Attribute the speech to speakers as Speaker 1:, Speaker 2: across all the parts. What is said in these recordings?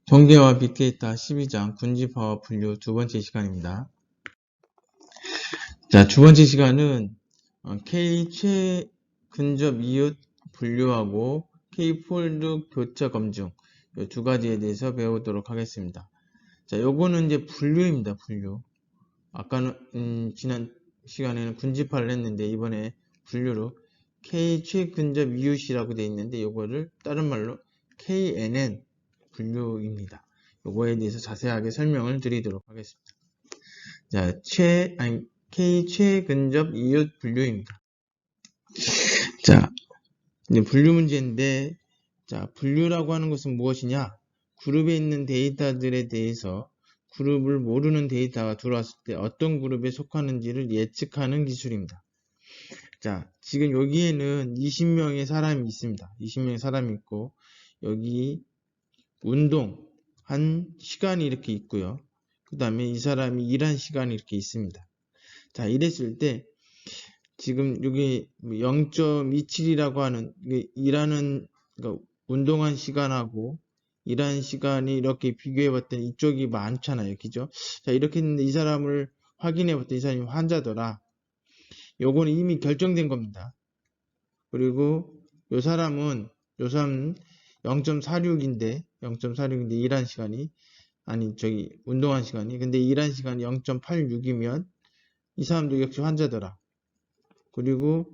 Speaker 1: 통계와 빅데이터 12장 군집화와 분류 두 번째 시간입니다. 자, 두 번째 시간은 K 최근접 이웃 분류하고 K 폴드 교차 검증 이 두 가지에 대해서 배우도록 하겠습니다. 자, 요거는 이제 분류입니다. 분류. 아까는 지난 시간에는 군집화를 했는데 이번에 분류로 K 최근접 이웃이라고 되어 있는데 요거를 다른 말로 KNN 분류입니다. 요거에 대해서 자세하게 설명을 드리도록 하겠습니다. 자, K 최근접 이웃 분류입니다. 자, 이제 분류 문제인데, 자, 분류라고 하는 것은 무엇이냐? 그룹에 있는 데이터들에 대해서 그룹을 모르는 데이터가 들어왔을 때 어떤 그룹에 속하는지를 예측하는 기술입니다. 자, 지금 여기에는 20명의 사람이 있습니다. 20명의 사람이 있고, 여기 운동한 시간이 이렇게 있고요. 그 다음에 이 사람이 일한 시간이 이렇게 있습니다. 자, 이랬을 때 지금 여기 0.27이라고 하는 일하는 그러니까 운동한 시간하고 일한 시간이 이렇게 비교해 봤더니 이쪽이 많잖아요. 그죠? 자, 이렇게 했는데 이 사람을 확인해 봤더니 이 사람이 환자더라. 요거는 이미 결정된 겁니다. 그리고 요 사람은 0.46인데 일한 시간이 운동한 시간이 근데 일한 시간이 0.86이면 이 사람도 역시 환자더라. 그리고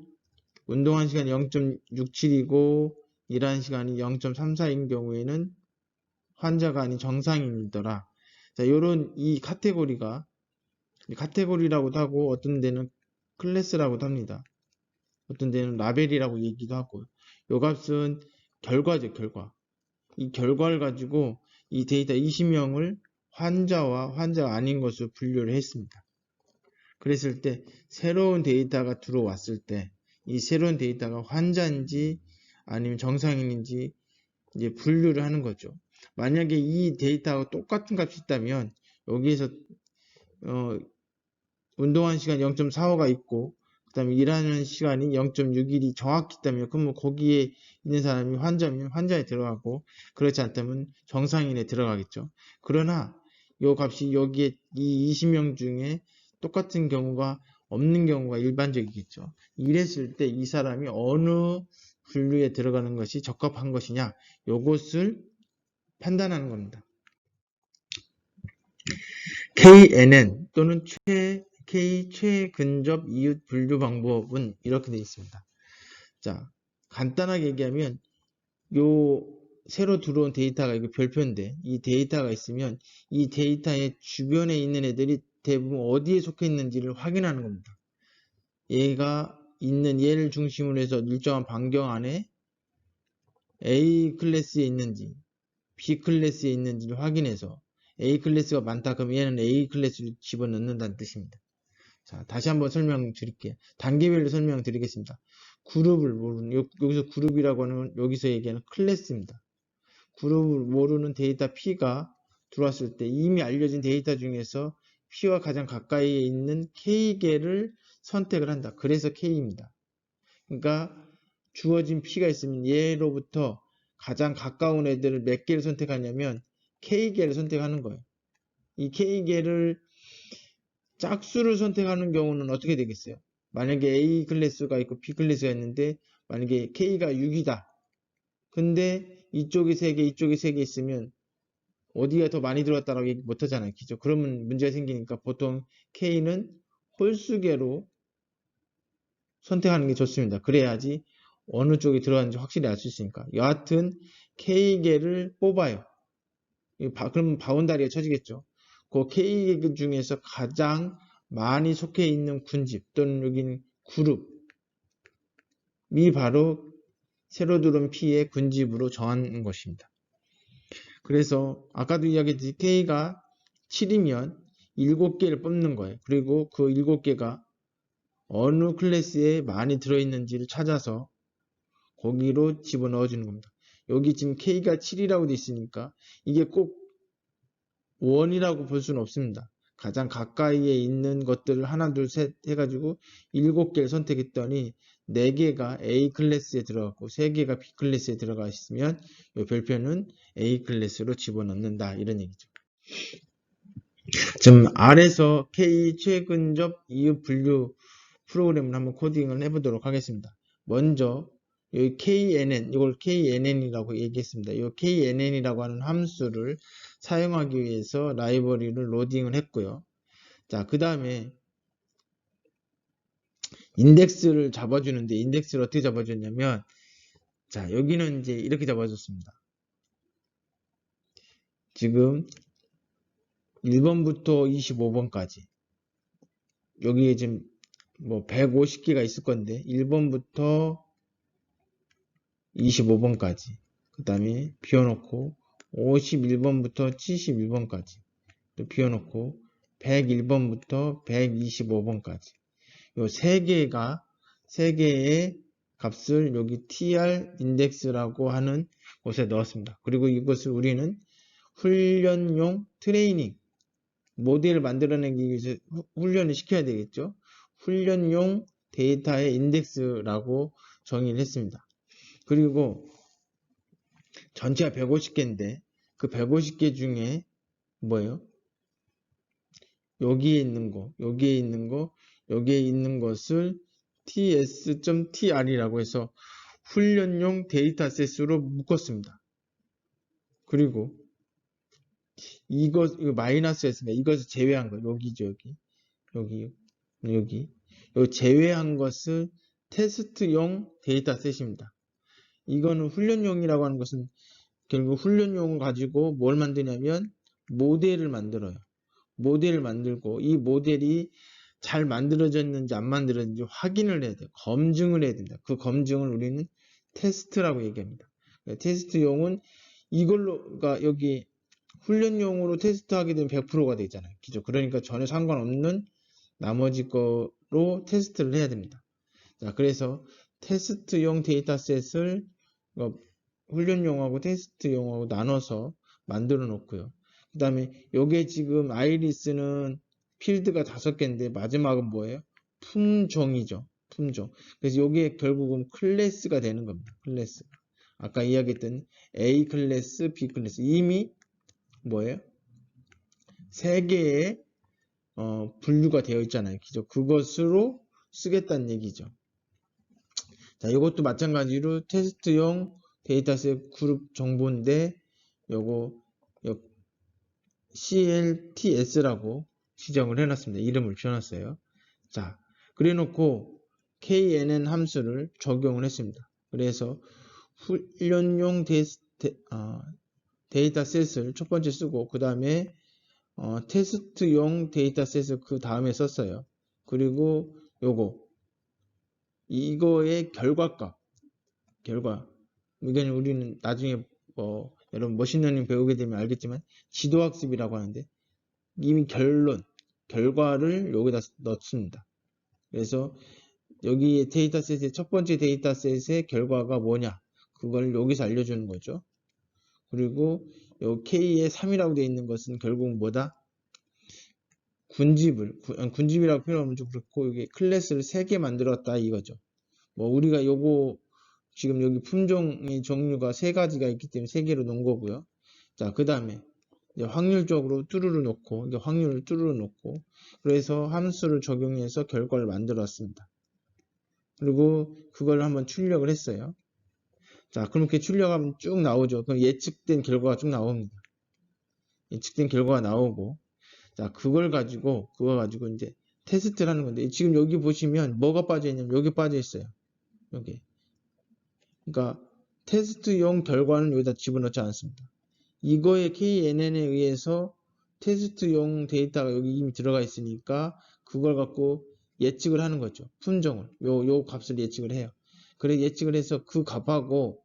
Speaker 1: 운동한 시간이 0.67이고 일한 시간이 0.34인 경우에는 환자가 아닌 정상인이더라. 자, 요런 이 카테고리라고도 하고 어떤 데는 클래스라고도 합니다. 어떤 데는 라벨이라고 얘기도 하고 요 값은 결과죠, 결과. 이 결과를 가지고 이 데이터 20명을 환자와 환자가 아닌 것으로 분류를 했습니다. 그랬을 때 새로운 데이터가 들어왔을 때 이 새로운 데이터가 환자인지 아니면 정상인인지 이제 분류를 하는 거죠. 만약에 이 데이터하고 똑같은 값이 있다면 여기에서 운동한 시간 0.45가 있고 그 다음에 일하는 시간이 0.61이 정확히 있다면 그러면 거기에 있는 사람이 환자면 환자에 들어가고 그렇지 않다면 정상인에 들어가겠죠. 그러나 이 값이 여기에 이 20명 중에 똑같은 경우가 없는 경우가 일반적이겠죠. 이랬을 때 이 사람이 어느 분류에 들어가는 것이 적합한 것이냐 이것을 판단하는 겁니다. KNN 또는 K 최근접 이웃 분류 방법은 이렇게 되어 있습니다. 자, 간단하게 얘기하면 요 새로 들어온 데이터가 이거 별표인데 이 데이터가 있으면 이 데이터의 주변에 있는 애들이 대부분 어디에 속해 있는지를 확인하는 겁니다. 얘가 있는 얘를 중심으로 해서 일정한 반경 안에 A 클래스에 있는지 B 클래스에 있는지를 확인해서 A 클래스가 많다 그러면 얘는 A 클래스를 집어넣는다는 뜻입니다. 자, 다시 한번 설명드릴게요. 단계별로 설명드리겠습니다. 그룹을 모르는, 여기서 그룹이라고 하는 여기서 얘기하는 클래스입니다. 그룹을 모르는 데이터 P가 들어왔을 때 이미 알려진 데이터 중에서 P와 가장 가까이에 있는 K개를 선택을 한다. 그래서 K입니다. 그러니까 주어진 P가 있으면 얘로부터 가장 가까운 애들을 몇 개를 선택하냐면 K개를 선택하는 거예요. 이 K개를 짝수를 선택하는 경우는 어떻게 되겠어요? 만약에 A 클래스가 있고 B 클래스가 있는데 만약에 K가 6이다. 근데 이쪽이 3개, 이쪽이 3개 있으면 어디가 더 많이 들어왔다라고 얘기 못 하잖아요. 그죠? 그러면 문제가 생기니까 보통 K는 홀수계로 선택하는 게 좋습니다. 그래야지 어느 쪽이 들어갔는지 확실히 알 수 있으니까. 여하튼 K개를 뽑아요. 그러면 바운다리가 쳐지겠죠. 그 K 중에서 가장 많이 속해 있는 군집 또는 여기는 그룹이 바로 새로 들어온 P의 군집으로 정하는 것입니다. 그래서 아까도 이야기했듯이 K가 7이면 7개를 뽑는 거예요. 그리고 그 7개가 어느 클래스에 많이 들어있는지를 찾아서 거기로 집어넣어 주는 겁니다. 여기 지금 K가 7이라고 돼 있으니까 이게 꼭 1이라고 볼 수는 없습니다. 가장 가까이에 있는 것들을 하나 둘 셋 해가지고 7개를 선택했더니 4개가 A 클래스에 들어갔고 3개가 B 클래스에 들어가 있으면 이 별표는 A 클래스로 집어넣는다. 이런 얘기죠. 지금 R에서 K 최근접 이웃 분류 프로그램을 한번 코딩을 해보도록 하겠습니다. 먼저 여기 KNN, 이걸 KNN이라고 얘기했습니다. 이 KNN이라고 하는 함수를 사용하기 위해서 라이브러리를 로딩을 했고요. 자, 그 다음에 인덱스를 잡아주는데 인덱스를 어떻게 잡아줬냐면, 자, 여기는 이제 이렇게 잡아줬습니다. 지금 1번부터 25번까지 여기에 지금 뭐 150개가 있을 건데 1번부터 25번까지 그 다음에 비워놓고 51번부터 71번까지 또 비워놓고 101번부터 125번까지 요 세 개의 값을 여기 tr 인덱스라고 하는 곳에 넣었습니다. 그리고 이것을 우리는 훈련용 트레이닝 모델을 만들어내기 위해서 훈련을 시켜야 되겠죠. 훈련용 데이터의 인덱스라고 정의를 했습니다. 그리고 전체가 150개인데 그 150개 중에 뭐예요? 여기에 있는 것을 ts.tr이라고 해서 훈련용 데이터셋으로 묶었습니다. 그리고 이거 마이너스였습니다. 이것을 제외한 거 여기죠. 여기 제외한 것을 테스트용 데이터셋입니다. 이거는 훈련용이라고 하는 것은 결국 훈련용을 가지고 뭘 만드냐면 모델을 만들어요. 모델을 만들고 이 모델이 잘 만들어졌는지 안 만들어졌는지 확인을 해야 돼요. 검증을 해야 된다. 그 검증을 우리는 테스트라고 얘기합니다. 테스트용은 이걸로가 여기 훈련용으로 테스트하게 되면 100%가 되잖아요. 그죠? 그러니까 전혀 상관없는 나머지 거로 테스트를 해야 됩니다. 자, 그래서 테스트용 데이터셋을 훈련용하고 테스트용하고 나눠서 만들어 놓고요. 그 다음에 요게 지금 아이리스는 필드가 5개인데 마지막은 뭐예요? 품종이죠. 품종. 그래서 요게 결국은 클래스가 되는 겁니다. 클래스. 아까 이야기했던 A 클래스, B 클래스. 이미 뭐예요? 3개의 분류가 되어 있잖아요. 그죠? 그것으로 쓰겠다는 얘기죠. 자, 이것도 마찬가지로 테스트용 데이터셋 그룹 정보인데 요거 CLTS라고 지정을 해놨습니다. 이름을 지어놨어요. 자, 그래 놓고 KNN 함수를 적용을 했습니다. 그래서 훈련용 데이터셋을 첫 번째 쓰고 그 다음에 테스트용 데이터셋을 그 다음에 썼어요. 그리고 이거의 결과 이건 우리는 나중에 여러분 머신러닝 배우게 되면 알겠지만 지도학습이라고 하는데 이미 결과를 여기다 넣습니다. 그래서 여기 데이터셋의 첫 번째 데이터셋의 결과가 뭐냐 그걸 여기서 알려주는 거죠. 그리고 요 K에 3이라고 되어 있는 것은 결국 뭐다? 군집이라고 표현하면 좀 그렇고 여기 클래스를 3개 만들었다 이거죠. 뭐 우리가 요거 지금 여기 품종의 종류가 3가지가 있기 때문에 3개로 놓은 거고요. 자, 그 다음에 확률적으로 뚜루루 놓고 확률을 뚜루루 놓고 그래서 함수를 적용해서 결과를 만들었습니다. 그리고 그걸 한번 출력을 했어요. 자, 그렇게 출력하면 쭉 나오죠. 그럼 예측된 결과가 쭉 나옵니다. 예측된 결과가 나오고 자, 그걸 가지고 이제 테스트를 하는 건데 지금 여기 보시면 뭐가 빠져 있냐면 여기 빠져 있어요. 여기. 그러니까 테스트용 결과는 여기다 집어넣지 않습니다. 이거의 KNN에 의해서 테스트용 데이터가 여기 이미 들어가 있으니까 그걸 갖고 예측을 하는 거죠. 품종을. 요 값을 예측을 해요. 그래 예측을 해서 그 값하고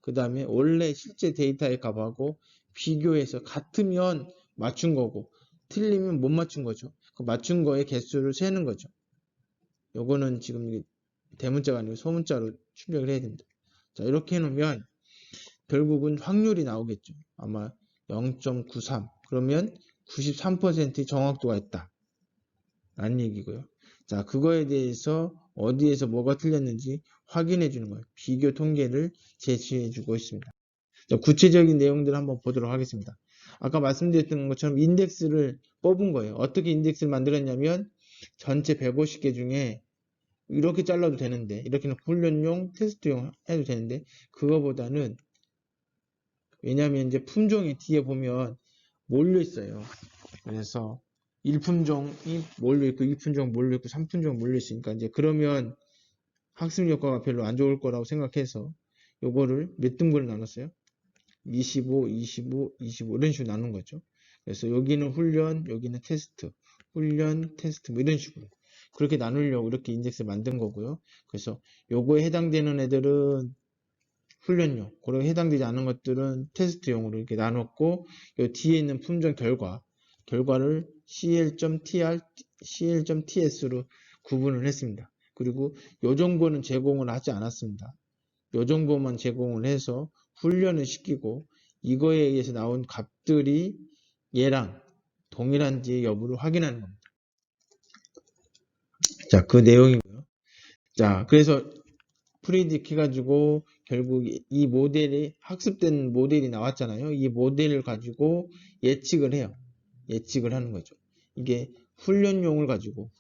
Speaker 1: 그 다음에 원래 실제 데이터의 값하고 비교해서 같으면 맞춘 거고 틀리면 못 맞춘 거죠. 그 맞춘 거의 개수를 세는 거죠. 요거는 지금 대문자가 아니고 소문자로 출력을 해야 됩니다. 자, 이렇게 해놓으면 결국은 확률이 나오겠죠. 아마 0.93 그러면 93%의 정확도가 있다 라는 얘기고요. 자, 그거에 대해서 어디에서 뭐가 틀렸는지 확인해 주는 거예요. 비교 통계를 제시해 주고 있습니다. 자, 구체적인 내용들을 한번 보도록 하겠습니다. 아까 말씀드렸던 것처럼 인덱스를 뽑은 거예요. 어떻게 인덱스를 만들었냐면 전체 150개 중에 이렇게 잘라도 되는데, 이렇게는 훈련용, 테스트용 해도 되는데, 그거보다는 왜냐하면 이제 품종이 뒤에 보면 몰려 있어요. 그래서 1품종이 몰려 있고 2품종 몰려 있고 3품종 몰려 있으니까 이제 그러면 학습 효과가 별로 안 좋을 거라고 생각해서 요거를 몇 등분을 나눴어요? 25, 25, 25 이런 식으로 나눈 거죠. 그래서 여기는 훈련, 여기는 테스트, 훈련, 테스트 뭐 이런 식으로 그렇게 나누려고 이렇게 인덱스를 만든 거고요. 그래서 요거에 해당되는 애들은 훈련용, 그리고 해당되지 않는 것들은 테스트용으로 이렇게 나눴고, 요 뒤에 있는 품종 결과를 cl.tr, cl.ts로 구분을 했습니다. 그리고 요 정보는 제공을 하지 않았습니다. 요 정보만 제공을 해서 훈련을 시키고, 이거에 의해서 나온 값들이 얘랑 동일한지 여부를 확인하는 겁니다. 자, 그 내용이고요. 자, 그래서 프리딕 해가지고 결국 이 모델이 학습된 모델이 나왔잖아요. 이 모델을 가지고 예측을 해요. 예측을 하는 거죠. 이게 훈련용을 가지고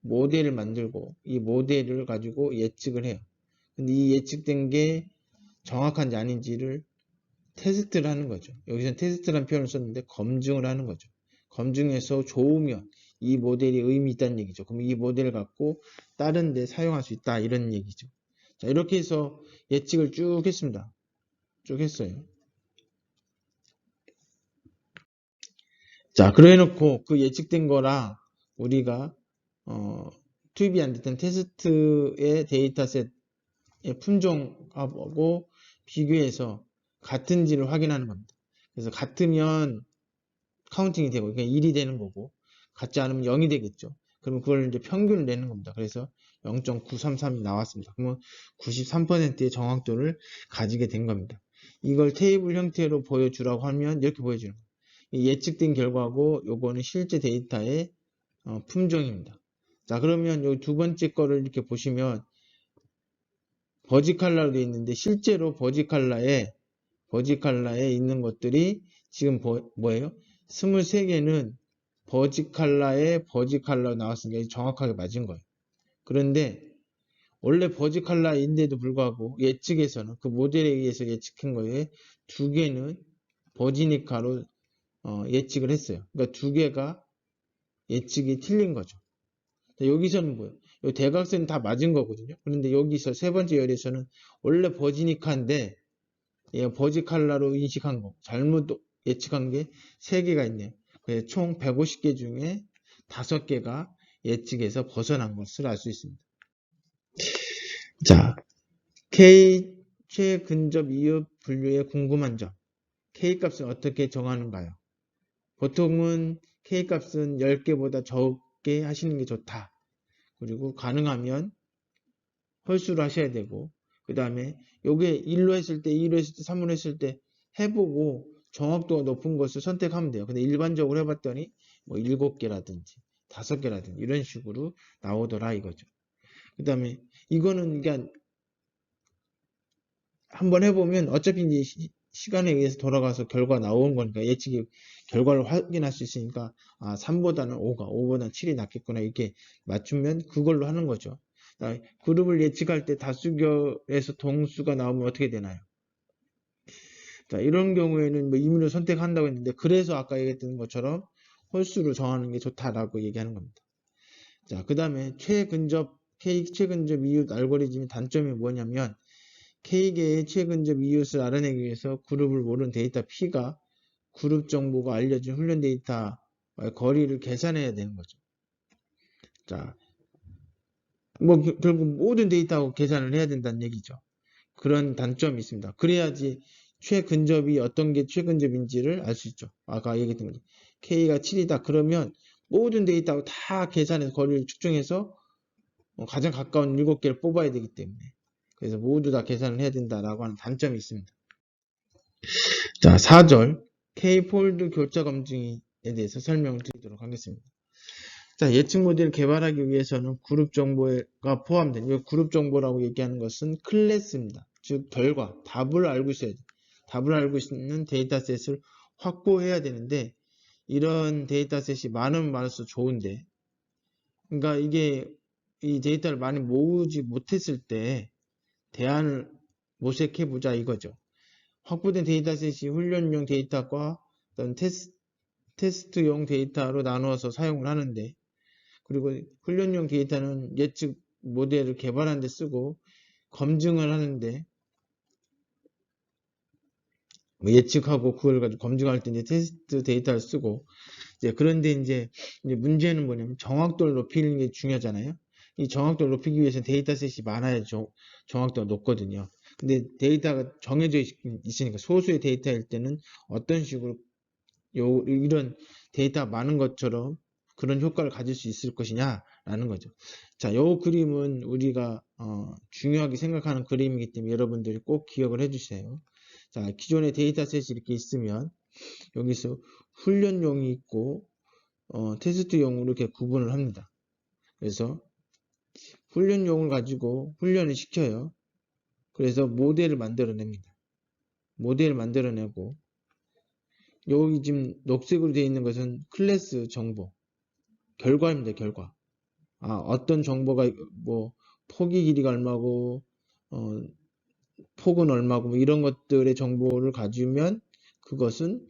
Speaker 1: 모델을 만들고 이 모델을 가지고 예측을 해요. 근데 이 예측된 게 정확한지 아닌지를 테스트를 하는 거죠. 여기서는 테스트라는 표현을 썼는데 검증을 하는 거죠. 검증해서 좋으면 이 모델이 의미 있다는 얘기죠. 그럼 이 모델을 갖고 다른 데 사용할 수 있다 이런 얘기죠. 자, 이렇게 해서 예측을 쭉 했습니다. 쭉 했어요. 자, 그래 놓고 그 예측된 거랑 우리가 투입이 안 됐던 테스트의 데이터셋의 품종하고 비교해서 같은지를 확인하는 겁니다. 그래서 같으면 카운팅이 되고, 그러니까 1이 되는 거고, 같지 않으면 0이 되겠죠. 그럼 그걸 이제 평균을 내는 겁니다. 그래서 0.933이 나왔습니다. 그러면 93%의 정확도를 가지게 된 겁니다. 이걸 테이블 형태로 보여주라고 하면 이렇게 보여주는 거예요. 예측된 결과고, 요거는 실제 데이터의 품종입니다. 자, 그러면 여기 두 번째 거를 이렇게 보시면, 버지칼라로 되어 있는데, 실제로 버지칼라에 있는 것들이 지금 뭐예요? 23개는 버지칼라에 나왔으니까 정확하게 맞은 거예요. 그런데 원래 버지칼라인데도 불구하고 예측에서는 그 모델에 의해서 예측한 거에 2개는 버지니카로 예측을 했어요. 그러니까 2개가 예측이 틀린 거죠. 여기서는 뭐예요? 이 대각선이 다 맞은 거거든요. 그런데 여기서 세 번째 열에서는 원래 버지니카인데 버지칼라로 인식한 거, 잘못 예측한 게 3개가 있네요. 그래서 총 150개 중에 5개가 예측에서 벗어난 것을 알 수 있습니다. 자, K 최근접 이웃 분류의 궁금한 점. K 값은 어떻게 정하는가요? 보통은 K 값은 10개보다 적게 하시는 게 좋다. 그리고 가능하면 홀수로 하셔야 되고, 그 다음에 요게 1로 했을 때, 2로 했을 때, 3로 했을 때 해보고 정확도가 높은 것을 선택하면 돼요. 근데 일반적으로 해봤더니 뭐 7개라든지 5개라든지 이런 식으로 나오더라 이거죠. 그 다음에 이거는 그냥 한번 해보면 어차피 이제 시간에 의해서 돌아가서 결과 나온 거니까 예측이 결과를 확인할 수 있으니까 3보다는 5가 5보다는 7이 낫겠구나 이렇게 맞추면 그걸로 하는 거죠. 그룹을 예측할 때 다수결에서 동수가 나오면 어떻게 되나요? 자, 이런 경우에는 뭐 임의로 선택한다고 했는데 그래서 아까 얘기했던 것처럼 홀수로 정하는 게 좋다라고 얘기하는 겁니다. 자, 그 다음에 K 최근접 이웃 알고리즘의 단점이 뭐냐면 K개의 최근접 이웃을 알아내기 위해서 그룹을 모르는 데이터 P가 그룹 정보가 알려진 훈련 데이터와의 거리를 계산해야 되는 거죠. 자, 뭐 결국 모든 데이터하고 계산을 해야 된다는 얘기죠. 그런 단점이 있습니다. 그래야지 최근접이 어떤 게 최근접인지를 알 수 있죠. 아까 얘기했던 거죠. K가 7이다. 그러면 모든 데이터하고 다 계산해서 거리를 측정해서 가장 가까운 7개를 뽑아야 되기 때문에 그래서 모두 다 계산을 해야 된다라고 하는 단점이 있습니다. 자, 4절 K 폴드 교차 검증에 대해서 설명을 드리도록 하겠습니다. 자, 예측 모델을 개발하기 위해서는 그룹 정보가 포함된, 이 그룹 정보라고 얘기하는 것은 클래스입니다. 즉, 결과, 답을 알고 있어야 돼. 답을 알고 있는 데이터셋을 확보해야 되는데, 이런 데이터셋이 많으면 많을수록 좋은데, 그러니까 이게 이 데이터를 많이 모으지 못했을 때 대안을 모색해보자 이거죠. 확보된 데이터셋이 훈련용 데이터과 어떤 테스트용 데이터로 나누어서 사용을 하는데, 그리고 훈련용 데이터는 예측 모델을 개발하는 데 쓰고 검증을 하는데, 뭐 예측하고 그걸 가지고 검증할 때 이제 테스트 데이터를 쓰고, 그런데 이제 문제는 뭐냐면 정확도를 높이는 게 중요하잖아요. 이 정확도를 높이기 위해서는 데이터셋이 많아야 정확도가 높거든요. 근데 데이터가 정해져 있으니까 소수의 데이터일 때는 어떤 식으로 이런 데이터가 많은 것처럼 그런 효과를 가질 수 있을 것이냐라는 거죠. 자, 요 그림은 우리가 중요하게 생각하는 그림이기 때문에 여러분들이 꼭 기억을 해주세요. 자, 기존의 데이터셋이 이렇게 있으면 여기서 훈련용이 있고 테스트용으로 이렇게 구분을 합니다. 그래서 훈련용을 가지고 훈련을 시켜요. 그래서 모델을 만들어냅니다. 모델을 만들어내고 여기 지금 녹색으로 되어 있는 것은 클래스 정보, 결과입니다. 결과. 어떤 정보가 뭐 폭이 길이가 얼마고 폭은 얼마고 뭐 이런 것들의 정보를 가지면 그것은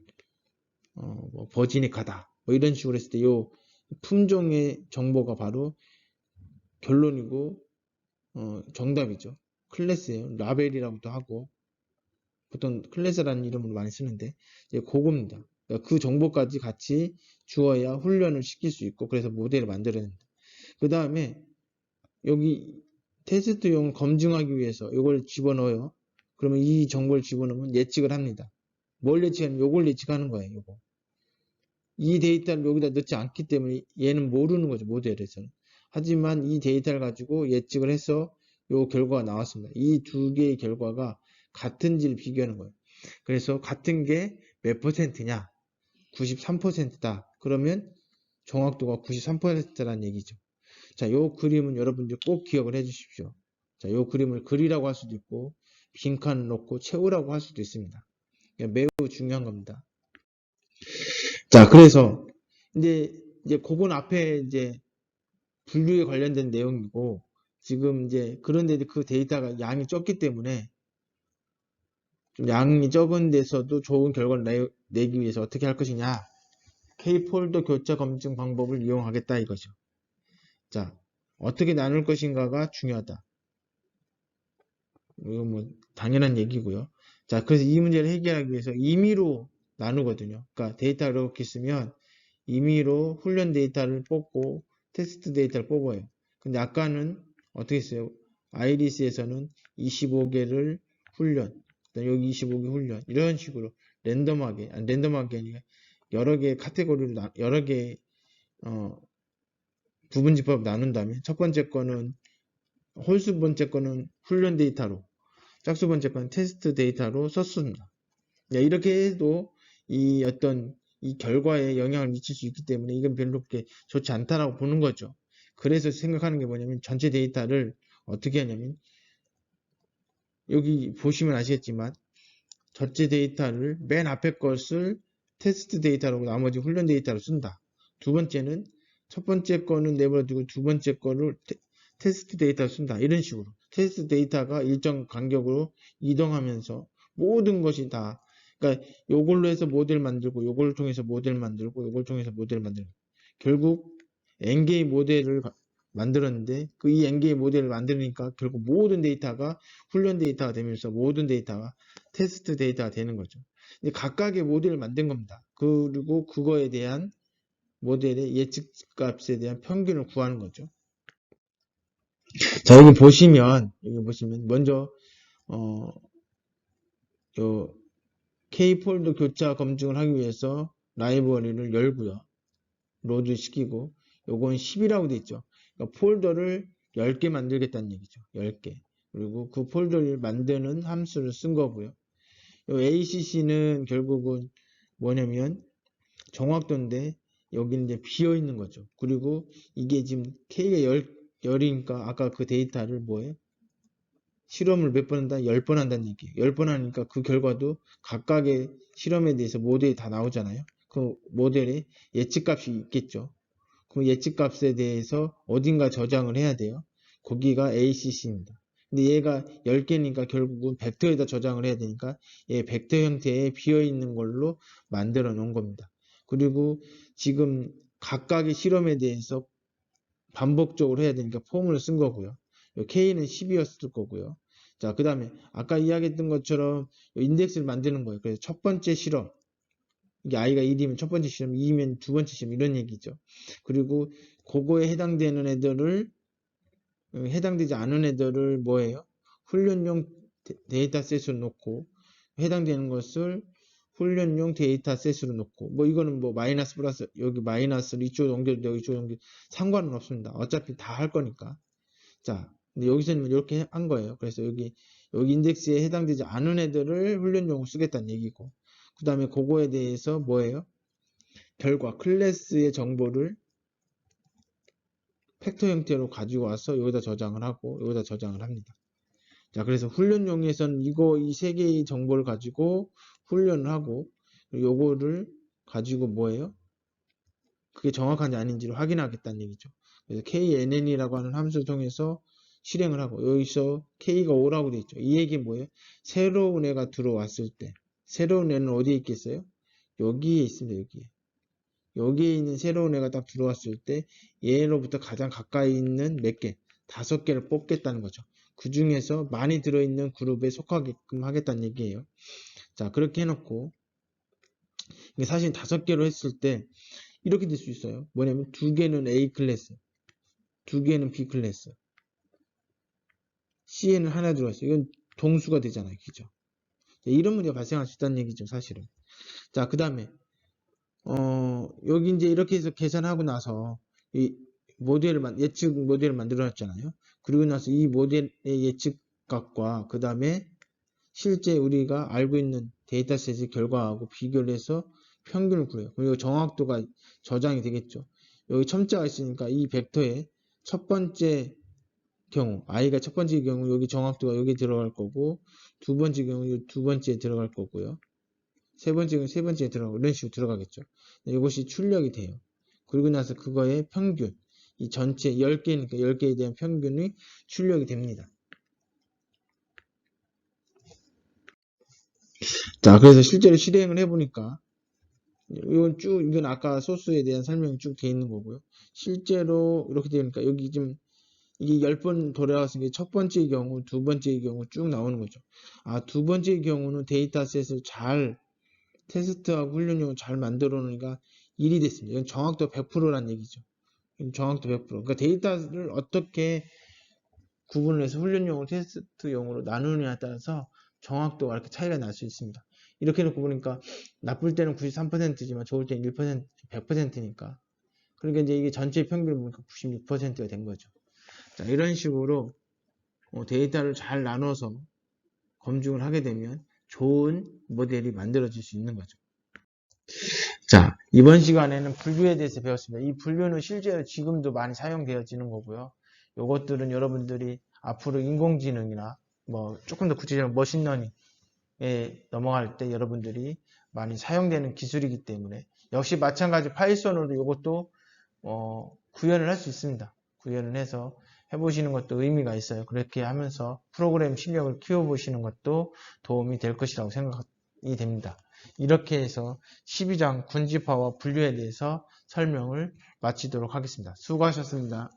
Speaker 1: 뭐 버지닉하다. 뭐 이런 식으로 했을 때 이 품종의 정보가 바로 결론이고 정답이죠. 클래스예요. 라벨이라고도 하고 보통 클래스라는 이름으로 많이 쓰는데 그겁니다. 그러니까 그 정보까지 같이 주어야 훈련을 시킬 수 있고 그래서 모델을 만들어낸다. 그 다음에 여기 테스트용 검증하기 위해서 이걸 집어넣어요. 그러면 이 정보를 집어넣으면 예측을 합니다. 뭘 예측하면 요걸 예측하는 거예요. 요거. 이 데이터를 여기다 넣지 않기 때문에 얘는 모르는 거죠. 모델에서는. 하지만 이 데이터를 가지고 예측을 해서 요 결과가 나왔습니다. 이 두 개의 결과가 같은지를 비교하는 거예요. 그래서 같은 게 몇 퍼센트냐? 93%다. 그러면 정확도가 93%라는 얘기죠. 자, 요 그림은 여러분들 꼭 기억을 해 주십시오. 자, 요 그림을 그리라고 할 수도 있고 빈칸을 넣고 채우라고 할 수도 있습니다. 매우 중요한 겁니다. 자, 그래서 이제 그건 앞에 이제 분류에 관련된 내용이고 지금 이제 그런데 그 데이터가 양이 적기 때문에 좀 양이 적은 데서도 좋은 결과를 내기 위해서 어떻게 할 것이냐? K폴더 교차 검증 방법을 이용하겠다 이거죠. 자, 어떻게 나눌 것인가가 중요하다. 이거 뭐 당연한 얘기고요. 자, 그래서 이 문제를 해결하기 위해서 임의로 나누거든요. 그러니까 데이터를 이렇게 쓰면 임의로 훈련 데이터를 뽑고 테스트 데이터를 뽑아요. 근데 아까는 어떻게 했어요? 아이리스에서는 25개를 훈련, 여기 25개 훈련 이런 식으로 랜덤하게 아니라 여러 개 카테고리로 여러 개 부분집합 나눈다면 첫 번째 거는 홀수 번째 거는 훈련 데이터로 짝수 번째 거는 테스트 데이터로 썼습니다. 이렇게 해도 이 어떤 이 결과에 영향을 미칠 수 있기 때문에 이건 별로 그렇게 좋지 않다라고 보는 거죠. 그래서 생각하는 게 뭐냐면 전체 데이터를 어떻게 하냐면 여기 보시면 아시겠지만 전체 데이터를 맨 앞에 것을 테스트 데이터라고 나머지 훈련 데이터로 쓴다. 두 번째는 첫 번째 거는 내버려두고 두 번째 거를 테스트 데이터로 쓴다. 이런 식으로 테스트 데이터가 일정 간격으로 이동하면서 모든 것이 다 그러니까 요걸로 해서 모델 만들고 요걸 통해서 모델 만들고 요걸 통해서 모델 만들고 결국 N개의 모델을 만들었는데 그 이 N개의 모델을 만드니까 결국 모든 데이터가 훈련 데이터가 되면서 모든 데이터가 테스트 데이터가 되는 거죠. 각각의 모델을 만든 겁니다. 그리고 그거에 대한 모델의 예측값에 대한 평균을 구하는 거죠. 자, 여기 보시면 먼저 요 K폴드 교차 검증을 하기 위해서 라이브러리를 열고요. 로드 시키고 요건 10이라고 돼 있죠. 그러니까 폴더를 10개 만들겠다는 얘기죠. 10개. 그리고 그 폴더를 만드는 함수를 쓴 거고요. 요 ACC는 결국은 뭐냐면 정확도인데 여기는 이제 비어 있는 거죠. 그리고 이게 지금 K가 열이니까 아까 그 데이터를 뭐예요? 실험을 몇 번 한다? 10번 한다는 얘기예요. 10번 하니까 그 결과도 각각의 실험에 대해서 모델이 다 나오잖아요. 그 모델에 예측값이 있겠죠. 그 예측값에 대해서 어딘가 저장을 해야 돼요. 거기가 ACC입니다. 근데 얘가 10개니까 결국은 벡터에다 저장을 해야 되니까 얘 벡터 형태의 비어있는 걸로 만들어 놓은 겁니다. 그리고 지금 각각의 실험에 대해서 반복적으로 해야 되니까 폼을 쓴 거고요. K는 10이었을 거고요. 자, 그 다음에 아까 이야기했던 것처럼 인덱스를 만드는 거예요. 그래서 첫 번째 실험, 이게 i가 1이면 첫 번째 실험, 2면 두 번째 실험 이런 얘기죠. 그리고 그거에 해당되는 애들을 해당되지 않은 애들을 뭐예요? 훈련용 데이터셋으로 놓고 해당되는 것을 훈련용 데이터셋으로 놓고 뭐 이거는 뭐 마이너스 플러스 여기 마이너스를 이쪽으로 옮겨도 되고 이쪽으로 옮겨도 상관은 없습니다. 어차피 다 할 거니까. 자, 근데 여기서는 이렇게 한 거예요. 그래서 여기 인덱스에 해당되지 않은 애들을 훈련용으로 쓰겠다는 얘기고 그 다음에 그거에 대해서 뭐예요? 결과 클래스의 정보를 팩터 형태로 가지고 와서 여기다 저장을 하고 여기다 저장을 합니다. 자, 그래서 훈련용에서는 이 세 개의 정보를 가지고 훈련을 하고 요거를 가지고 뭐예요? 그게 정확한지 아닌지를 확인하겠다는 얘기죠. 그래서 KNN이라고 하는 함수를 통해서 실행을 하고 여기서 K가 5라고 되어 있죠. 이 얘기는 뭐예요? 새로운 애가 들어왔을 때 새로운 애는 어디에 있겠어요? 여기에 있습니다. 여기에 있는 새로운 애가 딱 들어왔을 때 얘로부터 가장 가까이 있는 몇 개, 5개를 뽑겠다는 거죠. 그 중에서 많이 들어있는 그룹에 속하게끔 하겠다는 얘기예요. 자, 그렇게 해놓고 이게 사실 5개로 했을 때 이렇게 될 수 있어요. 뭐냐면 2개는 A 클래스, 2개는 B 클래스, C에는 하나 들어왔어요. 이건 동수가 되잖아요. 그죠? 이런 문제가 발생할 수 있다는 얘기죠. 사실은. 자, 그 다음에 여기 이제 이렇게 해서 계산하고 나서 이 예측 모델을 만들어 놨잖아요. 그리고 나서 이 모델의 예측값과 그 다음에 실제 우리가 알고 있는 데이터셋의 결과하고 비교를 해서 평균을 구해요. 그리고 정확도가 저장이 되겠죠. 여기 첨자가 있으니까 이 벡터의 첫 번째 경우, i가 첫 번째 경우 여기 정확도가 여기 들어갈 거고 두 번째 경우 이 두 번째에 들어갈 거고요. 세 번째 경우 세 번째에 들어가고 이런 식으로 들어가겠죠. 이것이 출력이 돼요. 그리고 나서 그거의 평균, 이 전체 10개니까 10개에 대한 평균이 출력이 됩니다. 자, 그래서 실제로 실행을 해보니까 이건 아까 소스에 대한 설명이 쭉 돼 있는 거고요. 실제로 이렇게 되니까 여기 지금 이게 10번 돌아갔으니까 첫 번째의 경우, 두 번째의 경우 쭉 나오는 거죠. 아, 두 번째의 경우는 데이터셋을 잘 테스트하고 훈련용을 잘 만들어 놓으니까 1이 됐습니다. 이건 정확도 100%란 얘기죠. 정확도 100%. 그러니까 데이터를 어떻게 구분을 해서 훈련용으로 테스트용으로 나누느냐에 따라서 정확도가 이렇게 차이가 날 수 있습니다. 이렇게 놓고 보니까 나쁠 때는 93%지만 좋을 때는 1%, 100%니까. 그러니까 이제 이게 전체 평균을 보니까 96%가 된 거죠. 자, 이런 식으로 데이터를 잘 나눠서 검증을 하게 되면 좋은 모델이 만들어질 수 있는 거죠. 자, 이번 시간에는 분류에 대해서 배웠습니다. 이 분류는 실제로 지금도 많이 사용되어지는 거고요. 요것들은 여러분들이 앞으로 인공지능이나 뭐 조금 더 구체적으로 머신러닝에 넘어갈 때 여러분들이 많이 사용되는 기술이기 때문에 역시 마찬가지 파이썬으로도 이것도 구현을 할 수 있습니다. 구현을 해서 해보시는 것도 의미가 있어요. 그렇게 하면서 프로그램 실력을 키워보시는 것도 도움이 될 것이라고 생각이 됩니다. 이렇게 해서 12장 군집화와 분류에 대해서 설명을 마치도록 하겠습니다. 수고하셨습니다.